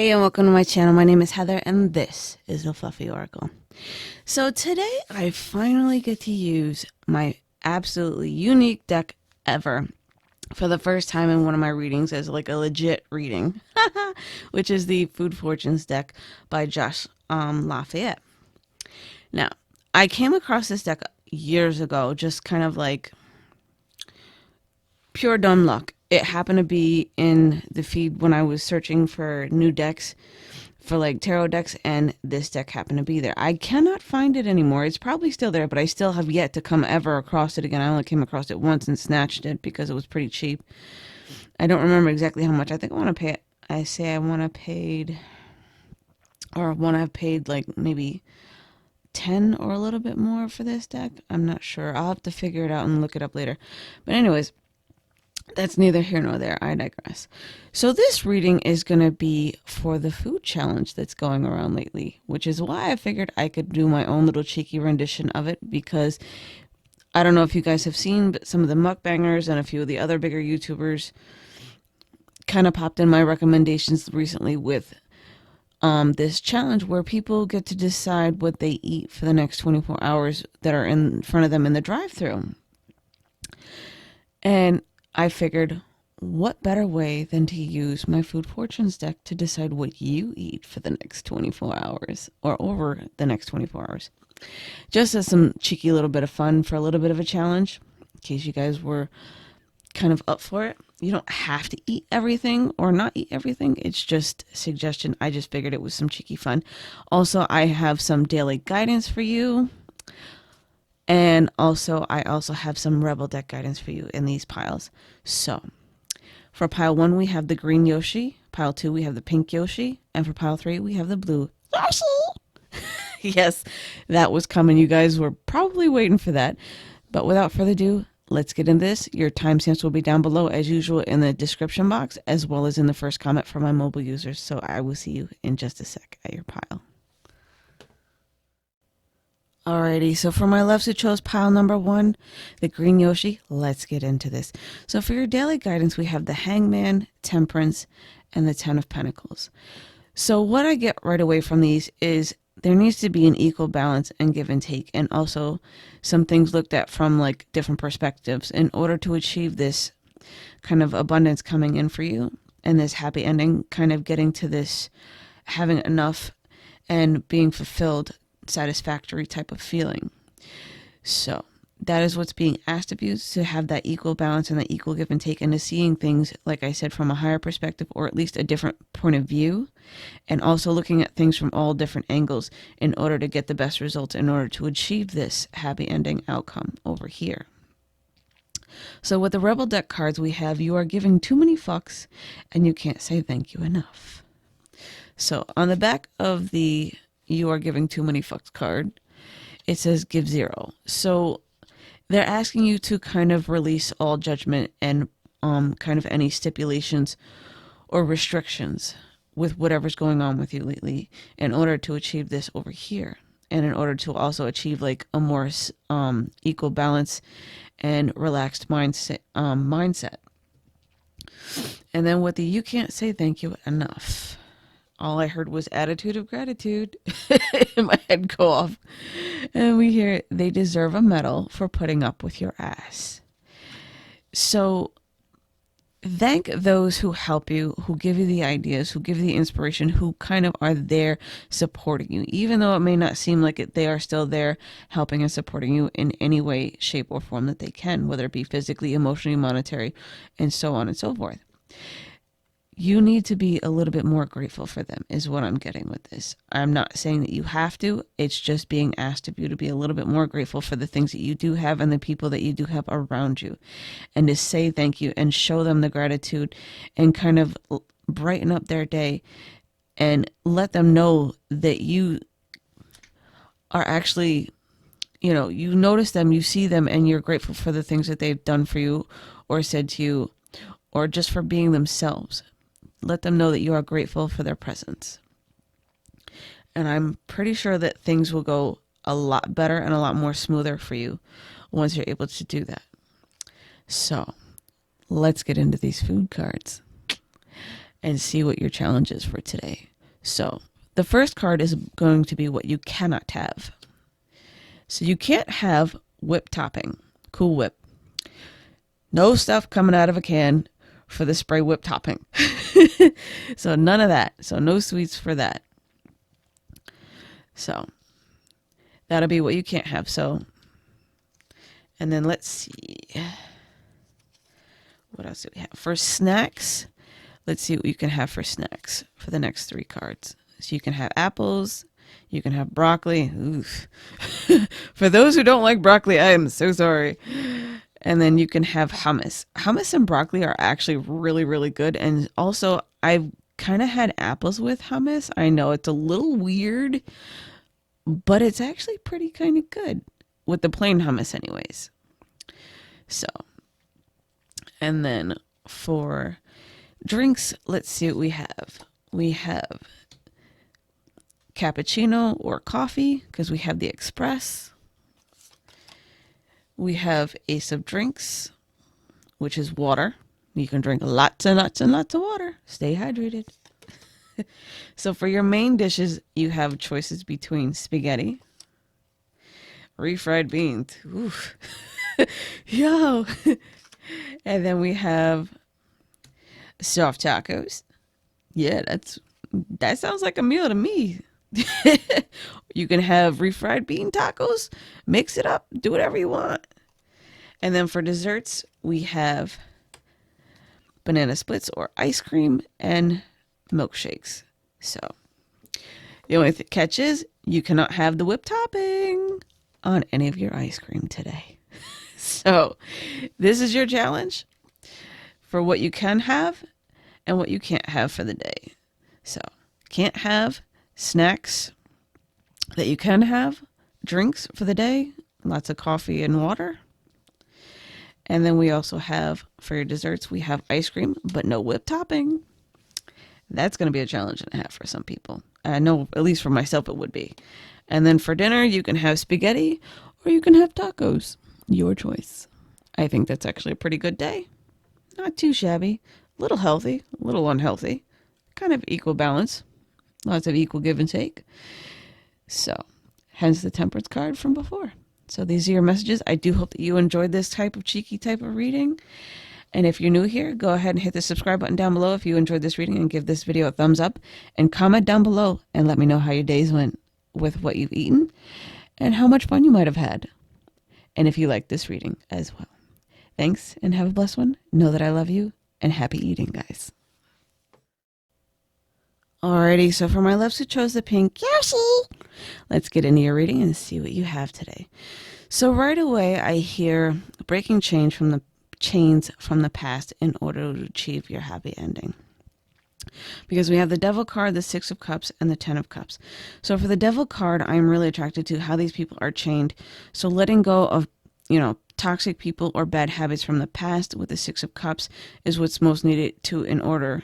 Hey and welcome to my channel. My name is Heather and this is the Fluffy Oracle. So today I finally get to use my absolutely unique deck ever for the first time in one of my readings as like a legit reading, which is the Food Fortunes deck by Josh Lafayette. Now, I came across this deck years ago, just kind of like pure dumb luck. It happened to be in the feed when I was searching for new decks for like tarot decks, and this deck happened to be there. I cannot find it anymore. It's probably still there, but I still have yet to come ever across it again. I only came across it once and snatched it because it was pretty cheap. I don't remember exactly how much. I think I want to pay. I want to paid, or want to have paid like maybe 10 or a little bit more for this deck. I'm not sure. I'll have to figure it out and look it up later. But anyways, that's neither here nor there. I digress. So this reading is going to be for the food challenge that's going around lately, which is why I figured I could do my own little cheeky rendition of it, because I don't know if you guys have seen, but some of the mukbangers and a few of the other bigger YouTubers kind of popped in my recommendations recently with this challenge where people get to decide what they eat for the next 24 hours that are in front of them in the drive-thru. And I figured, what better way than to use my Food Fortunes deck to decide what you eat for the next 24 hours or over the next 24 hours. Just as some cheeky little bit of fun for a little bit of a challenge, in case you guys were kind of up for it. You don't have to eat everything or not eat everything. It's just a suggestion. I just figured it was some cheeky fun. Also, I have some daily guidance for you. And also, I also have some Rebel deck guidance for you in these piles. So, for pile 1, we have the green Yoshi. Pile 2, we have the pink Yoshi. And for pile 3, we have the blue Yoshi. Yes, that was coming. You guys were probably waiting for that. But without further ado, let's get into this. Your timestamps will be down below as usual in the description box, as well as in the first comment for my mobile users. So I will see you in just a sec at your pile. Alrighty, so for my lefts who chose pile number 1, the green Yoshi, let's get into this. So for your daily guidance, we have the Hangman, Temperance, and the Ten of Pentacles. So what I get right away from these is there needs to be an equal balance and give and take, and also some things looked at from like different perspectives in order to achieve this kind of abundance coming in for you and this happy ending, kind of getting to this having enough and being fulfilled, satisfactory type of feeling. So that is what's being asked of you, to have that equal balance and that equal give and take, and to seeing things, like I said, from a higher perspective, or at least a different point of view, and also looking at things from all different angles in order to get the best results, in order to achieve this happy ending outcome over here. So with the Rebel deck cards, we have you are giving too many fucks and you can't say thank you enough. So on the back of the you are giving too many fucks card, it says give 0. So they're asking you to kind of release all judgment and kind of any stipulations or restrictions with whatever's going on with you lately in order to achieve this over here, and in order to also achieve like a more equal balance and relaxed mindset. And then with the you can't say thank you enough, all I heard was attitude of gratitude. In my head go off. And we hear they deserve a medal for putting up with your ass. So thank those who help you, who give you the ideas, who give you the inspiration, who kind of are there supporting you. Even though it may not seem like it, they are still there helping and supporting you in any way, shape, or form that they can, whether it be physically, emotionally, monetary, and so on and so forth. You need to be a little bit more grateful for them, is what I'm getting with this. I'm not saying that you have to. It's just being asked of you to be a little bit more grateful for the things that you do have and the people that you do have around you. And to say thank you and show them the gratitude and kind of brighten up their day and let them know that you are actually, you know, you notice them, you see them, and you're grateful for the things that they've done for you or said to you, or just for being themselves. Let them know that you are grateful for their presence. And I'm pretty sure that things will go a lot better and a lot more smoother for you once you're able to do that. So let's get into these food cards and see what your challenge is for today. So the first card is going to be what you cannot have. So you can't have whip topping. Cool Whip. No stuff coming out of a can for the spray whip topping. So none of that. So no sweets for that. So that'll be what you can't have. So, and then let's see. What else do we have? For snacks, let's see what you can have for snacks for the next 3 cards. So you can have apples. You can have broccoli. Oof. For those who don't like broccoli, I am so sorry. And then you can have hummus. Hummus and broccoli are actually really, really good. And also, I've kind of had apples with hummus. I know it's a little weird, but it's actually pretty kind of good with the plain hummus anyways. So, and then for drinks, let's see what we have. We have cappuccino or coffee because we have the express. We have Ace of Drinks, which is water. You can drink lots and lots and lots of water. Stay hydrated. So for your main dishes, you have choices between spaghetti, refried beans. Oof. Yo. And then we have soft tacos. Yeah, that sounds like a meal to me. You can have refried bean tacos, mix it up, do whatever you want. And then for desserts, we have banana splits or ice cream and milkshakes. So the only catch is you cannot have the whipped topping on any of your ice cream today. So this is your challenge for what you can have and what you can't have for the day. So can't have snacks that you can have, drinks for the day, lots of coffee and water. And then we also have, for your desserts, we have ice cream, but no whipped topping. That's going to be a challenge and a half for some people. I know, at least for myself, it would be. And then for dinner, you can have spaghetti or you can have tacos. Your choice. I think that's actually a pretty good day. Not too shabby. A little healthy, a little unhealthy. Kind of equal balance. Lots of equal give and take. So, hence the temperance card from before. So these are your messages. I do hope that you enjoyed this cheeky type of reading. And if you're new here, go ahead and hit the subscribe button down below if you enjoyed this reading, and give this video a thumbs up and comment down below and let me know how your days went with what you've eaten and how much fun you might have had. And if you like this reading as well. Thanks and have a blessed one. Know that I love you and happy eating, guys. Alrighty, so for my loves who chose the pink Yoshi, let's get into your reading and see what you have today. So right away, I hear breaking chains from the past in order to achieve your happy ending. Because we have the Devil card, the 6 of Cups, and the 10 of Cups. So for the Devil card, I'm really attracted to how these people are chained. So letting go of, toxic people or bad habits from the past with the 6 of Cups is what's most needed in order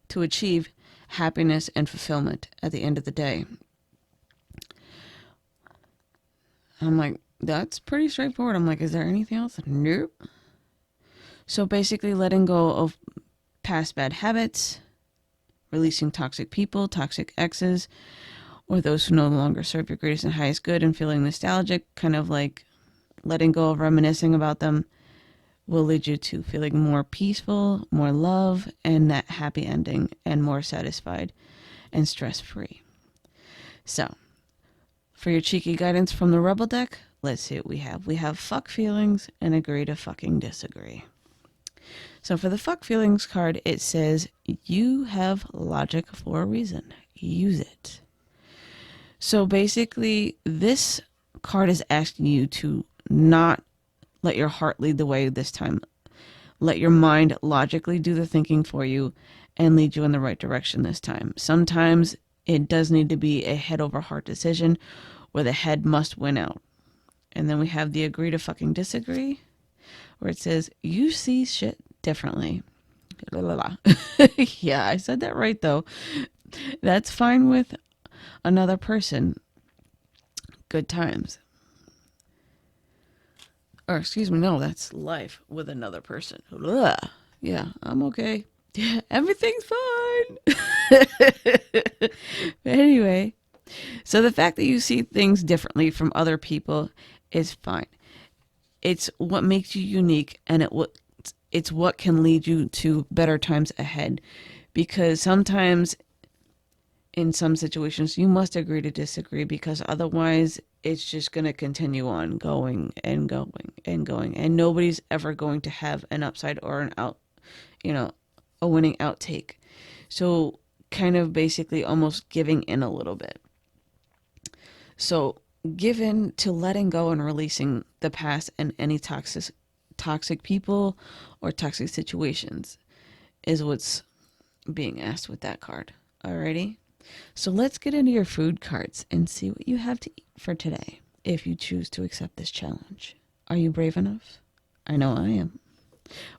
to achieve happiness and fulfillment at the end of the day. I'm like, that's pretty straightforward. I'm like, is there anything else? Nope. So basically letting go of past bad habits, releasing toxic people, toxic exes, or those who no longer serve your greatest and highest good, and feeling nostalgic, kind of like letting go of reminiscing about them, will lead you to feeling more peaceful, more love, and that happy ending, and more satisfied and stress-free. So, for your cheeky guidance from the Rebel deck, let's see what we have. We have fuck feelings and agree to fucking disagree. So for the fuck feelings card, it says, you have logic for a reason. Use it. So basically, this card is asking you to not let your heart lead the way this time. Let your mind logically do the thinking for you and lead you in the right direction this time. Sometimes it does need to be a head over heart decision where the head must win out. And then we have the agree to fucking disagree, where it says, you see shit differently. La, la, la. Yeah, I said that right though. That's fine with another person. Good times. Or excuse me, no, that's life with another person. Ugh. Yeah, I'm okay. Yeah, everything's fine. Anyway, so the fact that you see things differently from other people is fine. It's what makes you unique, and it's what can lead you to better times ahead. Because sometimes in some situations you must agree to disagree, because otherwise it's just going to continue on going and going and going, and nobody's ever going to have an upside or an out, you know, a winning outtake. So kind of basically almost giving in a little bit. So give in to letting go and releasing the past and any toxic people or toxic situations is what's being asked with that card. Alrighty? So let's get into your food cards and see what you have to eat for today if you choose to accept this challenge. Are you brave enough? I know I am.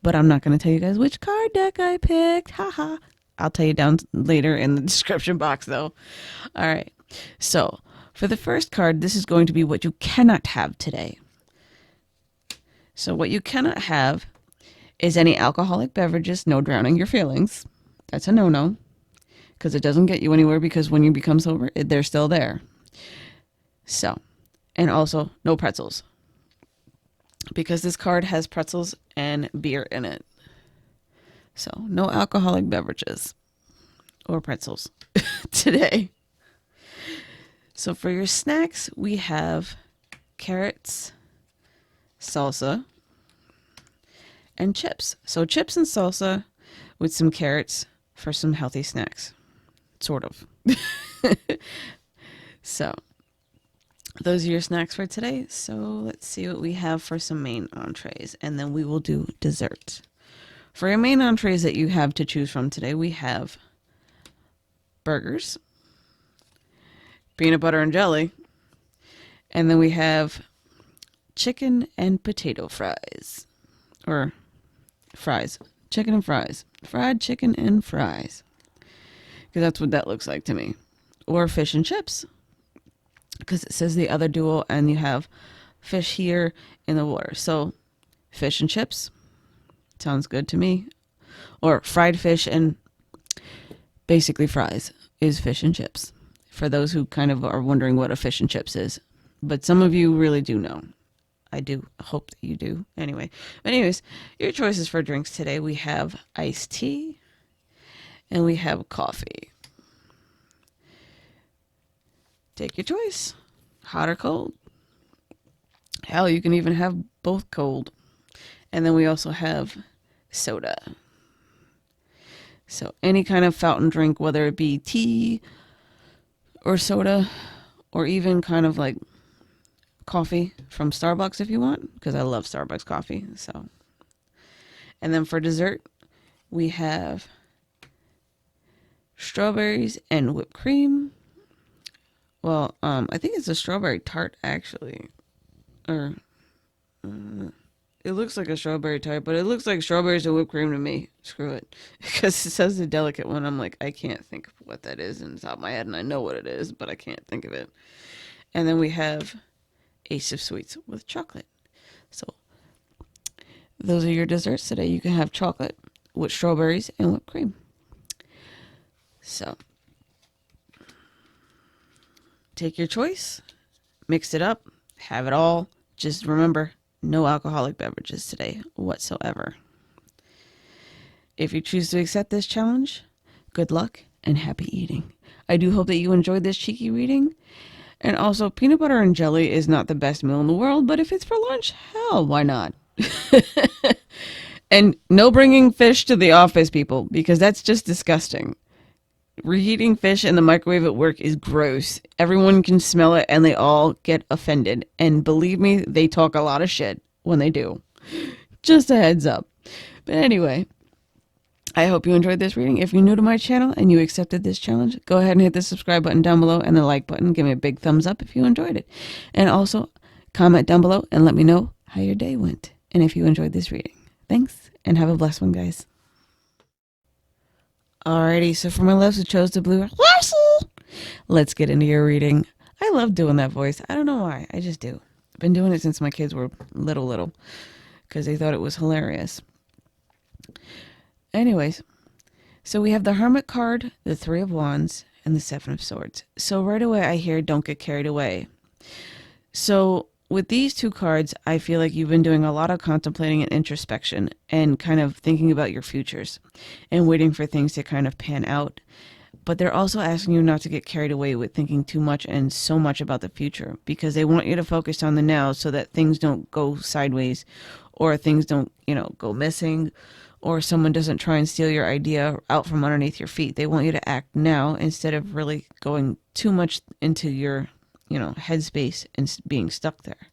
But I'm not going to tell you guys which card deck I picked. Haha. I'll tell you down later in the description box though. Alright. So for the first card, this is going to be what you cannot have today. So what you cannot have is any alcoholic beverages, no drowning your feelings. That's a no-no, because it doesn't get you anywhere, because when you become sober, they're still there. So, and also no pretzels, because this card has pretzels and beer in it. So no alcoholic beverages or pretzels today. So for your snacks, we have carrots, salsa, and chips. So chips and salsa with some carrots for some healthy snacks. Sort of. So those are your snacks for today. So let's see what we have for some main entrees, and then we will do dessert. For your main entrees that you have to choose from today, we have burgers, peanut butter and jelly, and then we have chicken and potato fries. Or fries. Chicken and fries. Fried chicken and fries. Because that's what that looks like to me. Or fish and chips, because it says the other duo, and you have fish here in the water. So fish and chips sounds good to me. Or fried fish and basically fries is fish and chips, for those who kind of are wondering what a fish and chips is. But some of you really do know. I do hope that you do. Anyways, your choices for drinks today, we have iced tea and we have coffee. Take your choice. Hot or cold. Hell, you can even have both cold. And then we also have soda. So any kind of fountain drink, whether it be tea or soda, or even kind of like coffee from Starbucks if you want, because I love Starbucks coffee. So, and then for dessert, we have strawberries and whipped cream. Well, I think it's a strawberry tart actually, or it looks like a strawberry tart, but it looks like strawberries and whipped cream to me. Screw it, because it says the delicate one. I'm like, I can't think of what that is in the top of my head, and I know what it is, but I can't think of it. And then we have Ace of Sweets with chocolate. So those are your desserts today. You can have chocolate with strawberries and whipped cream. So take your choice, mix it up, have it all. Just remember, no alcoholic beverages today whatsoever. If you choose to accept this challenge, good luck and happy eating. I do hope that you enjoyed this cheeky reading. And also, peanut butter and jelly is not the best meal in the world, but if it's for lunch, hell, why not? And no bringing fish to the office, people, because that's just disgusting. Reheating fish in the microwave at work is gross. Everyone can smell it and they all get offended. And believe me, they talk a lot of shit when they do. Just a heads up. But anyway, I hope you enjoyed this reading. If you're new to my channel and you accepted this challenge, go ahead and hit the subscribe button down below and the like button. Give me a big thumbs up if you enjoyed it. And also, comment down below and let me know how your day went and if you enjoyed this reading. Thanks, and have a blessed one, guys. Alrighty, so for my loves who chose the blue, Yoshi! Let's get into your reading. I love doing that voice. I don't know why. I just do. I've been doing it since my kids were little, because they thought it was hilarious. Anyways, So we have the Hermit card, the Three of Wands, and the Seven of Swords. So right away I hear don't get carried away. So with these two cards, I feel like you've been doing a lot of contemplating and introspection and kind of thinking about your futures and waiting for things to kind of pan out. But they're also asking you not to get carried away with thinking too much and so much about the future, because they want you to focus on the now so that things don't go sideways, or things don't, go missing, or someone doesn't try and steal your idea out from underneath your feet. They want you to act now instead of really going too much into your, headspace and being stuck there.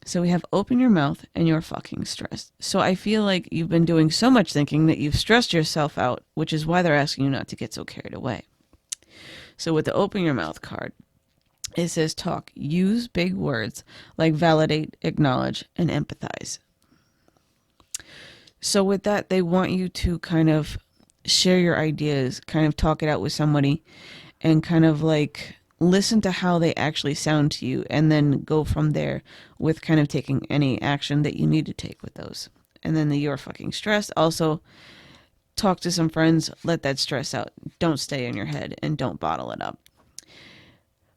So we have open your mouth and you're fucking stressed. So I feel like you've been doing so much thinking that you've stressed yourself out, which is why they're asking you not to get so carried away. So with the open your mouth card, it says talk. Use big words like validate, acknowledge, and empathize. So with that, they want you to kind of share your ideas, kind of talk it out with somebody, and kind of like listen to how they actually sound to you, and then go from there with kind of taking any action that you need to take with those. And then you're fucking stressed. Also, talk to some friends, let that stress out. Don't stay in your head and don't bottle it up.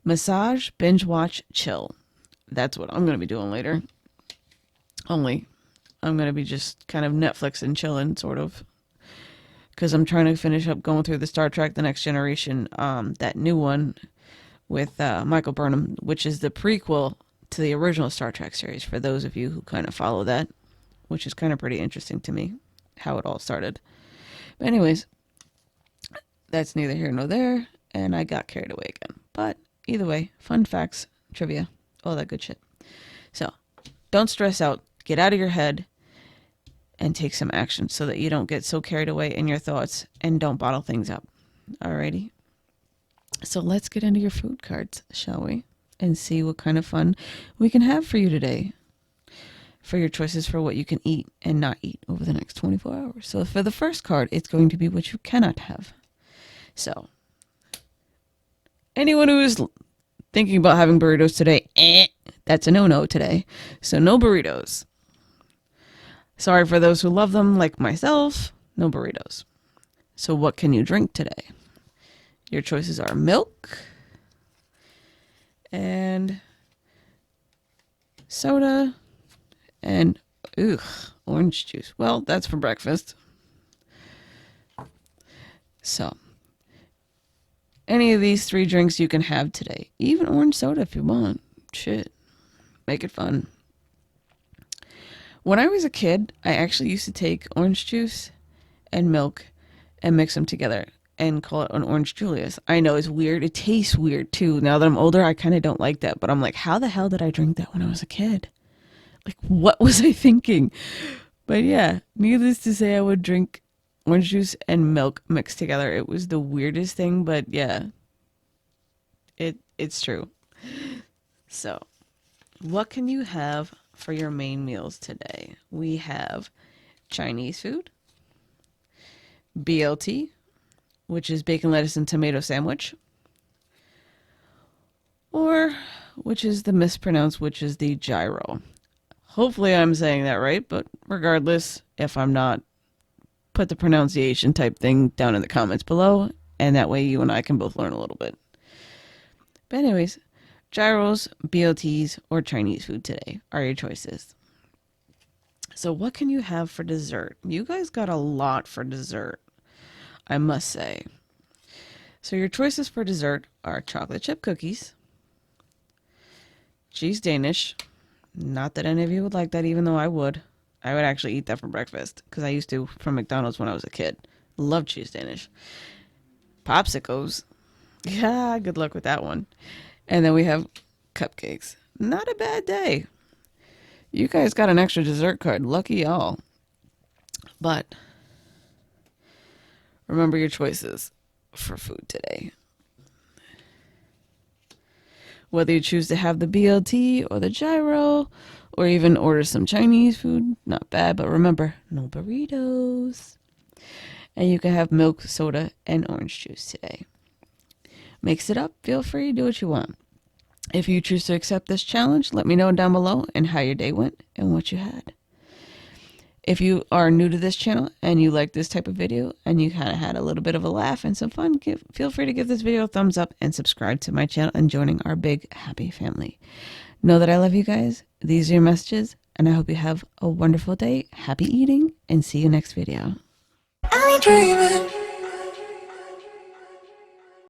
Massage, binge watch, chill. That's what I'm going to be doing later. Only I'm going to be just kind of Netflix and chilling, sort of. Because I'm trying to finish up going through the Star Trek The Next Generation, that new one with Michael Burnham, which is the prequel to the original Star Trek series, for those of you who kind of follow that, which is kind of pretty interesting to me, how it all started. But anyways, that's neither here nor there, and I got carried away again. But either way, fun facts, trivia, all that good shit. So, don't stress out, get out of your head, and take some action so that you don't get so carried away in your thoughts, and don't bottle things up. Alrighty? So let's get into your food cards, shall we? And see what kind of fun we can have for you today, for your choices for what you can eat and not eat over the next 24 hours. So for the first card, it's going to be what you cannot have. So, anyone who is thinking about having burritos today, that's a no-no today. So no burritos. Sorry for those who love them, like myself, no burritos. So what can you drink today? Your choices are milk and soda and orange juice. Well, that's for breakfast. So, any of these three drinks you can have today. Even orange soda if you want. Shit. Make it fun. When I was a kid, I actually used to take orange juice and milk and mix them together and call it an orange Julius. I know it's weird. It tastes weird too. Now that I'm older, I kind of don't like that. But I'm like, how the hell did I drink that when I was a kid? Like, what was I thinking? But yeah, needless to say, I would drink orange juice and milk mixed together. It was the weirdest thing, but yeah, it's true. So, what can you have for your main meals today? We have Chinese food, BLT, which is bacon, lettuce, and tomato sandwich, or which is the mispronounced, which is the gyro. Hopefully I'm saying that right, but regardless, if I'm not, put the pronunciation type thing down in the comments below, and that way you and I can both learn a little bit. But anyways, gyros, BLTs, or Chinese food today are your choices. So what can you have for dessert? You guys got a lot for dessert, I must say. So your choices for dessert are chocolate chip cookies, cheese Danish. Not that any of you would like that, even though I would. I would actually eat that for breakfast, because I used to from McDonald's when I was a kid. Love cheese Danish. Popsicles. Yeah, good luck with that one. And then we have cupcakes. Not a bad day. You guys got an extra dessert card. Lucky y'all. But remember your choices for food today. Whether you choose to have the BLT or the gyro, or even order some Chinese food, not bad, but remember, no burritos. And you can have milk, soda, and orange juice today. Mix it up, feel free, do what you want. If you choose to accept this challenge, let me know down below and how your day went and what you had. If you are new to this channel and you like this type of video and you kind of had a little bit of a laugh and some fun, feel free to give this video a thumbs up and subscribe to my channel and joining our big happy family. Know that I love you guys. These are your messages, and I hope you have a wonderful day. Happy eating, and see you next video. I'm dreaming.